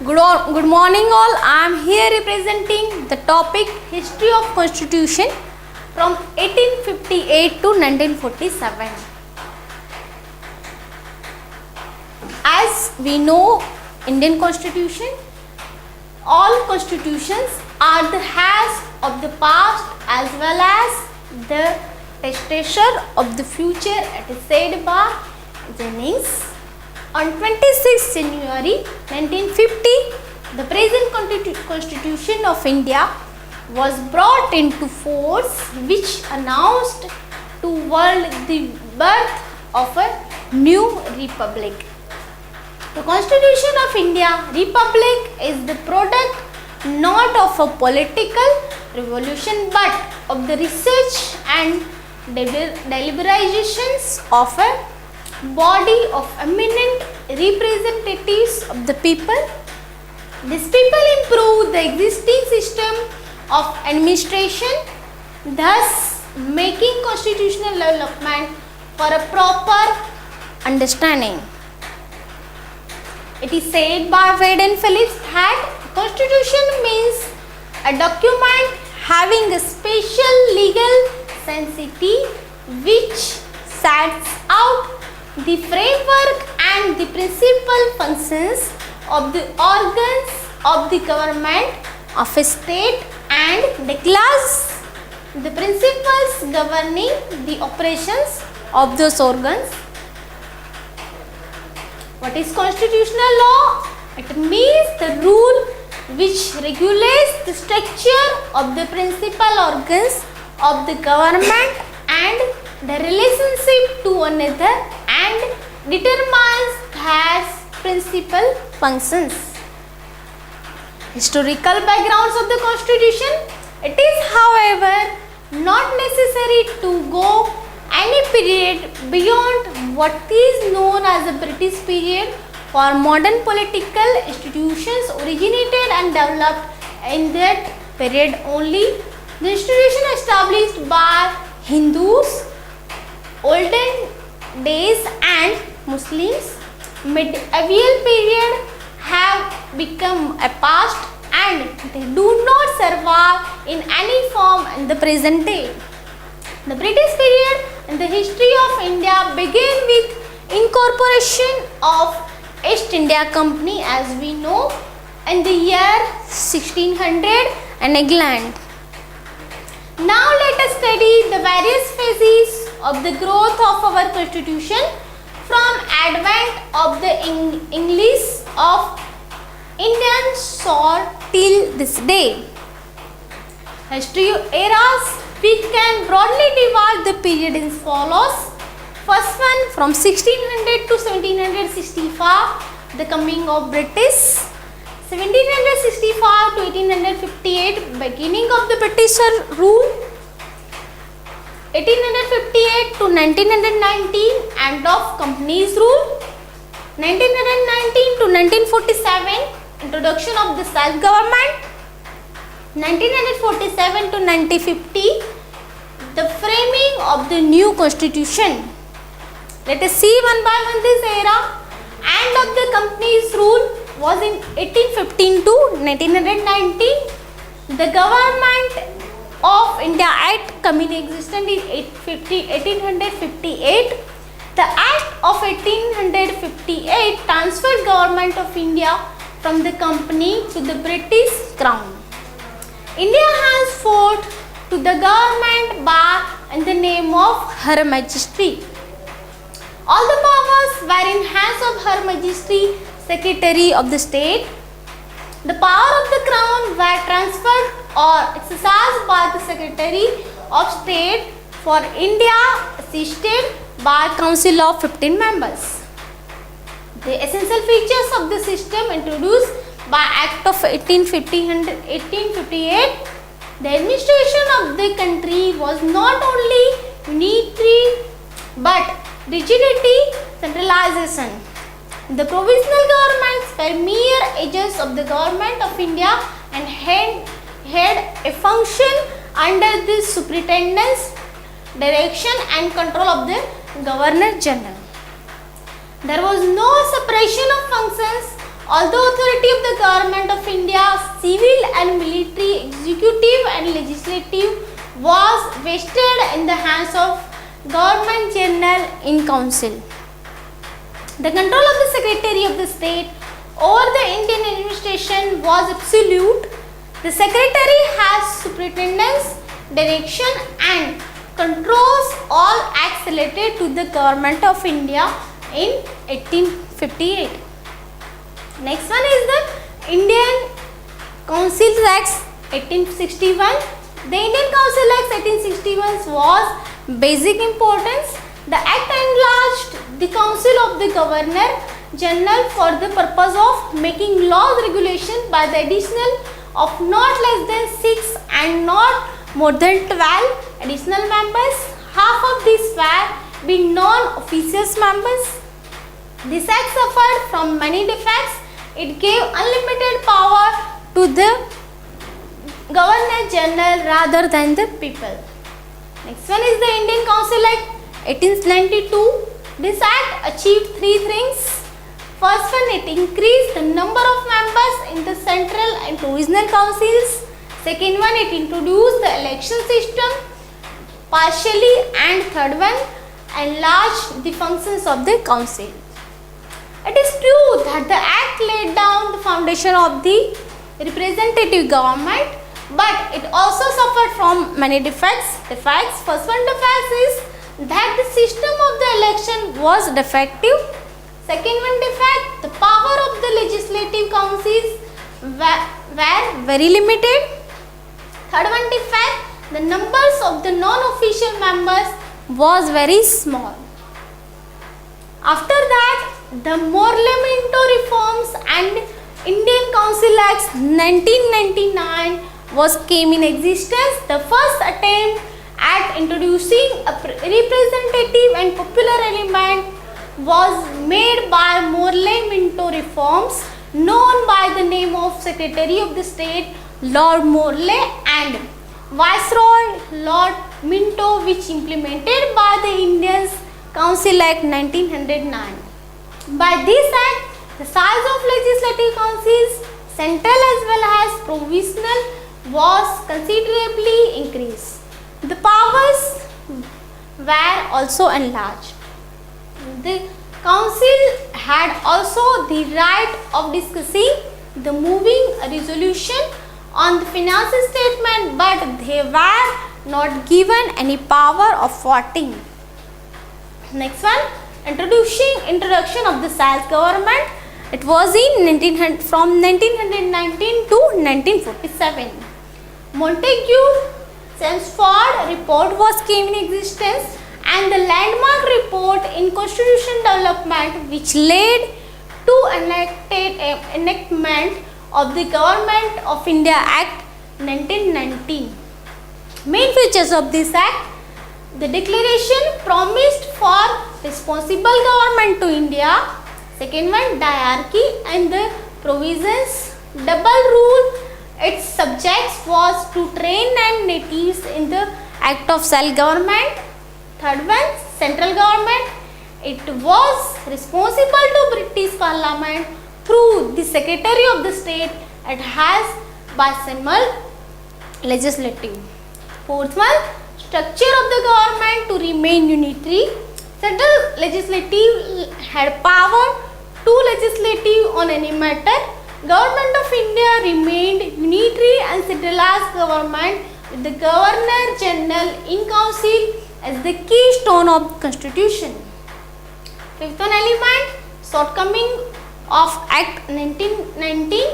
Good morning all. I am here representing the topic History of Constitution from 1858 to 1947. As we know, Indian Constitution, all constitutions are the heirs of the past as well as the testator of the future, it is said by Jennings. On 26 January 1950, the present Constitution of India was brought into force, which announced to world the birth of a new republic. The Constitution of India Republic is the product not of a political revolution but of the research and deliberations of a body of eminent representatives of the people. These people improve the existing system of administration, thus making constitutional development for a proper understanding. It is said by Wade and Phillips that Constitution means a document having a special legal sensitivity which sets out the framework and the principal functions of the organs of the government of a state and declares the principles governing the operations of those organs. What is constitutional law? It means the rule which regulates the structure of the principal organs of the government and the relationship to one another and determines their principal functions. Historical backgrounds of the Constitution. It is, however, not necessary to go any period beyond what is known as the British period, for modern political institutions originated and developed in that period only. The institution established by Hindus, olden days and Muslims, medieval period have become a past and they do not survive in any form in the present day. The British period in the history of India began with incorporation of East India Company, as we know, in the year 1600 in England. Now let us study the various phases of the growth of our constitution from advent of the English of Indian soil till this day. History eras, we can broadly divide the period as follows. First one, from 1600 to 1765, the coming of British. 1765 to 1858, beginning of the British rule. 1858 to 1919, end of company's rule. 1919 to 1947, introduction of the self-government. 1947 to 1950, the framing of the new constitution. Let us see one by one this era. End of the company's rule was in 1815 to 1919. The government of India Act coming existence in 1858. The Act of 1858 transferred government of India from the company to the British Crown. India has fought to the government by in the name of Her Majesty. All the powers were in hands of Her Majesty, Secretary of the State. The power of the Crown were transferred or exercised by the Secretary of State for India, assisted by a council of 15 members. The essential features of the system introduced by Act of 1858, the administration of the country was not only unitary but rigidity, centralization. The provisional governments were mere agents of the government of India and had a function under the superintendence, direction and control of the Governor General. There was no separation of functions Although authority of the government of India, civil and military, executive and legislative was vested in the hands of Government General in Council. The control of the Secretary of the State over the Indian administration was absolute. The Secretary has superintendence, direction and controls all acts related to the Government of India in 1858. Next one is the Indian Council Acts 1861. The Indian Council Acts 1861 was basic importance. The act enlarged the council of the Governor General for the purpose of making laws regulations by the additional of not less than 6 and not more than 12 additional members. Half of these were being non-officious members. This act suffered from many defects. It gave unlimited power to the Governor General rather than the people. Next one is the Indian Council Act 1892. This act achieved three things. First one, it increased the number of members in the central and provisional councils. Second one, it introduced the election system partially, and third one, enlarged the functions of the council. It is true that the act laid down the foundation of the representative government, but it also suffered from many defects. First one defect is that the system of the election was defective. Second one defect, the power of the legislative councils were very limited. Third one defect, the numbers of the non-official members was very small. After that, the Morley-Minto reforms and Indian Council Acts 1999 came in existence. The first attempt at introducing a representative and popular element was made by Morley-Minto reforms, known by the name of Secretary of the State Lord Morley and Viceroy Lord Minto, which implemented by the Indian Council Act 1909. By this act, the size of legislative councils, central as well as provisional, was considerably increased. The powers were also enlarged. The council had also the right of discussing the moving a resolution on the financial statement, but they were not given any power of voting. Next one, introduction of the self-government. It was from 1919 to 1947. Montague Chelmsford report was came in existence, and the landmark report in constitution development, which led to enactment of the Government of India Act 1919. Main features of this act: the declaration promised for responsible government to India. Second one, diarchy and the provisions. Double rule. Its subjects was to train and natives in the act of self-government. Third one, central government. It was responsible to British Parliament through the Secretary of the State. It has bicameral legislative. Fourth one, structure of the government to remain unitary. Central legislative had power to legislative on any matter. Government of India remained unitary and centralized government with the Governor General in Council as the keystone of Constitution. Fifth one element, shortcoming of Act 1919.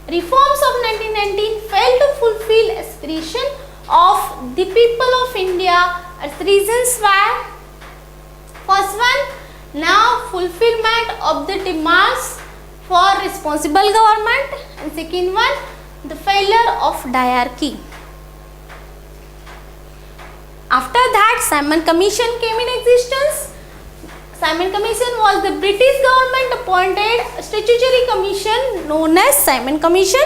Reforms of 1919 failed to fulfill aspiration of the people of India. Its reasons were: first one, now fulfillment of the demands for responsible government, and second one, the failure of diarchy. After that, Simon Commission came in existence. Simon Commission was the British government appointed statutory commission known as Simon Commission.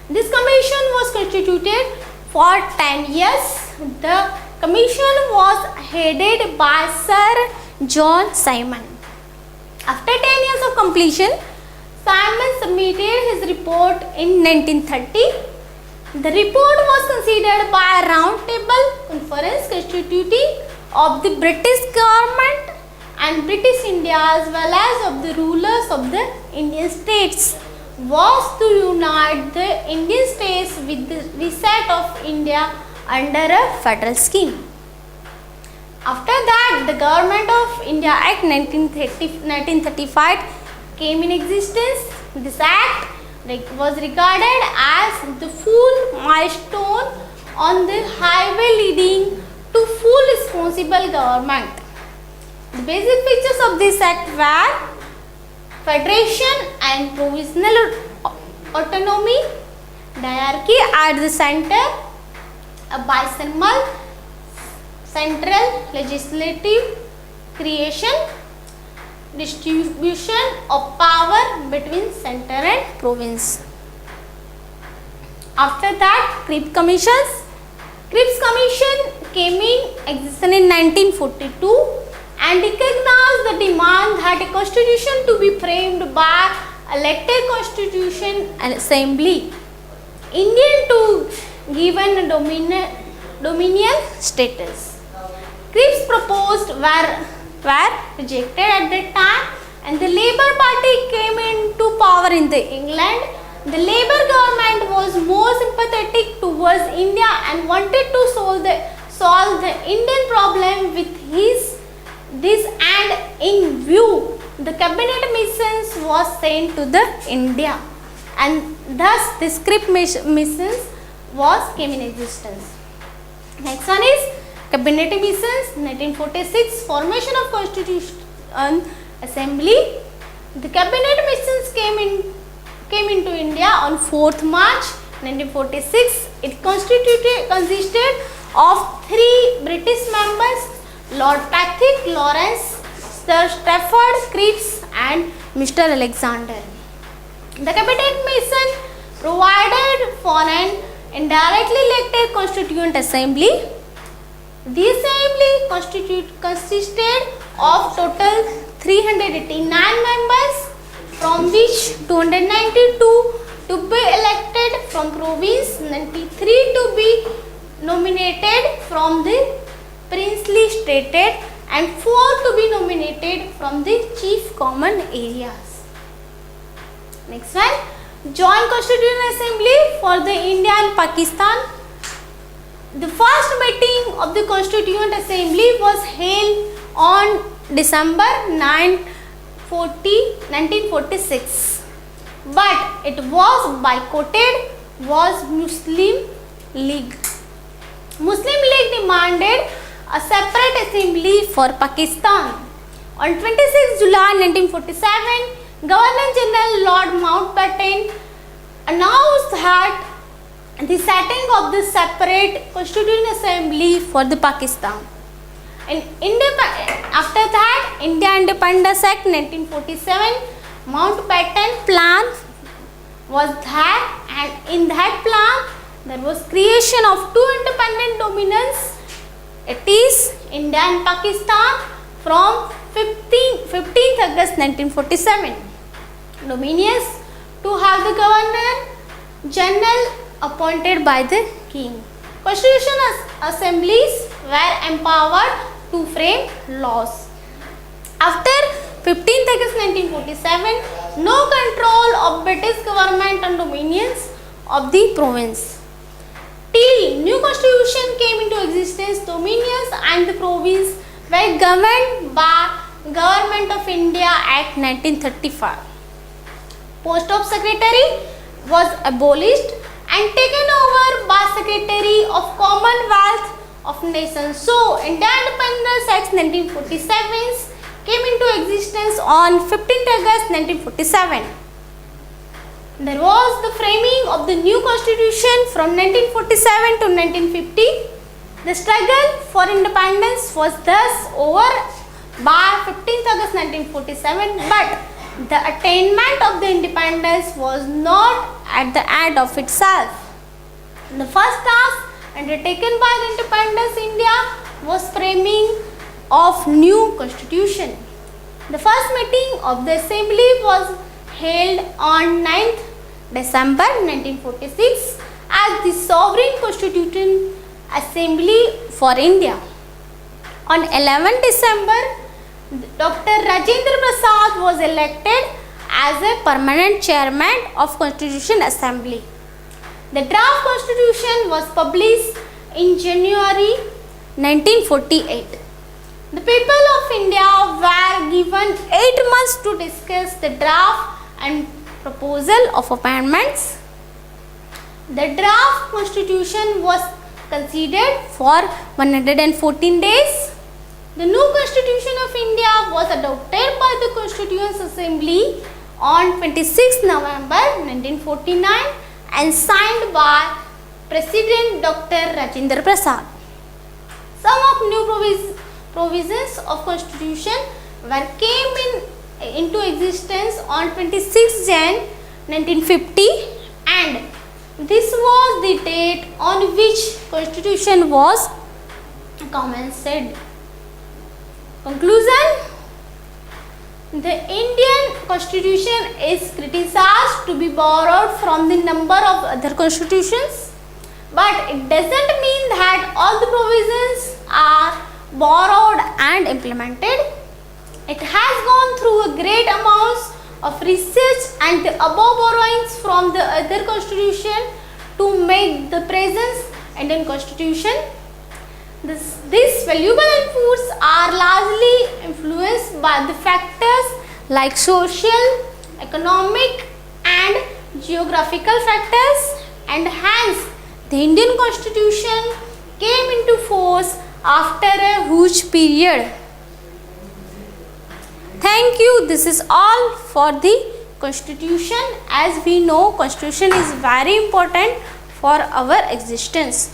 This commission was constituted for 10 years. The commission was headed by Sir John Simon. After 10 years of completion, Simon submitted his report in 1930. The report was considered by a round table conference constituting of the British government and British India as well as of the rulers of the Indian states, was to unite the Indian states with the reset of India under a federal scheme. After that, the Government of India Act 1935 came in existence. This act was regarded as the full milestone on the highway leading to full responsible government. The basic features of this act were federation and provisional autonomy, diarchy at the center, a bicameral central legislative creation, distribution of power between center and province. After that, Cripps Commission came in existence in 1942 and recognized the demand that a constitution to be framed by elected constitution and assembly, Indian to given dominion status. Cripps proposed were rejected at that time, and the Labour Party came into power in England. The Labour government was more sympathetic towards India and wanted to solve the Indian problem with this, and in view the cabinet missions was sent to the India, and thus this Cripps missions came in existence. Next one is Cabinet missions. 1946 formation of Constitution Assembly. The cabinet missions came into India on 4th March 1946. It consisted of 3 British members: Lord Patrick Lawrence, Sir Stafford Cripps and Mr. Alexander. The cabinet mission provided for an indirectly elected Constituent Assembly. The assembly consisted of total 389 members, from which 292 to be elected from province, 93 to be nominated from the princely states, and 4 to be nominated from the chief common areas. Next one, Joint Constituent Assembly for the India and Pakistan. The first meeting of the Constituent Assembly was held on December 1946, but it was boycotted was Muslim League. Muslim League demanded a separate assembly for Pakistan. On 26 July 1947, Governor General Lord Mountbatten announced that the setting of the separate Constituent Assembly for the Pakistan. And after that, India Independence Act 1947, Mountbatten plan was there, and in that plan there was creation of 2 independent dominions, it is India and Pakistan, from 15th August 1947. Dominions to have the Governor General appointed by the King. Constitution assemblies were empowered to frame laws. After 15th August 1947, no control of British government on dominions of the province. Till new constitution came into existence, dominions and the province were governed by Government of India Act 1935. Post of Secretary was abolished and taken over by Secretary of Commonwealth of Nations. So, India Independence Act 1947 came into existence on 15th August 1947. There was the framing of the new constitution from 1947 to 1950. The struggle for independence was thus over by 15th August 1947, but the attainment of the independence was not at the end of itself. The first task undertaken by the Independence India was framing of new constitution. The first meeting of the assembly was held on 9th December 1946 as the Sovereign Constituent Assembly for India. On 11th December, Dr. Rajendra Prasad was elected as a permanent chairman of Constitution Assembly. The draft constitution was published in January 1948. The people of India were given 8 months to discuss the draft and proposal of amendments. The draft constitution was considered for 114 days. The new Constitution of India was adopted by the Constituent Assembly on 26 November 1949 and signed by President Dr. Rajendra Prasad. Some of new provisions of Constitution came into existence on 26 Jan 1950 and this was the date on which Constitution was commenced. Conclusion: the Indian Constitution is criticized to be borrowed from the number of other constitutions, but it doesn't mean that all the provisions are borrowed and implemented. It has gone through a great amount of research and the above borrowings from the other constitution to make the present Indian Constitution. These valuable inputs are largely influenced by the factors like social, economic and geographical factors, and hence the Indian Constitution came into force after a huge period. Thank you. This is all for the Constitution. As we know, Constitution is very important for our existence.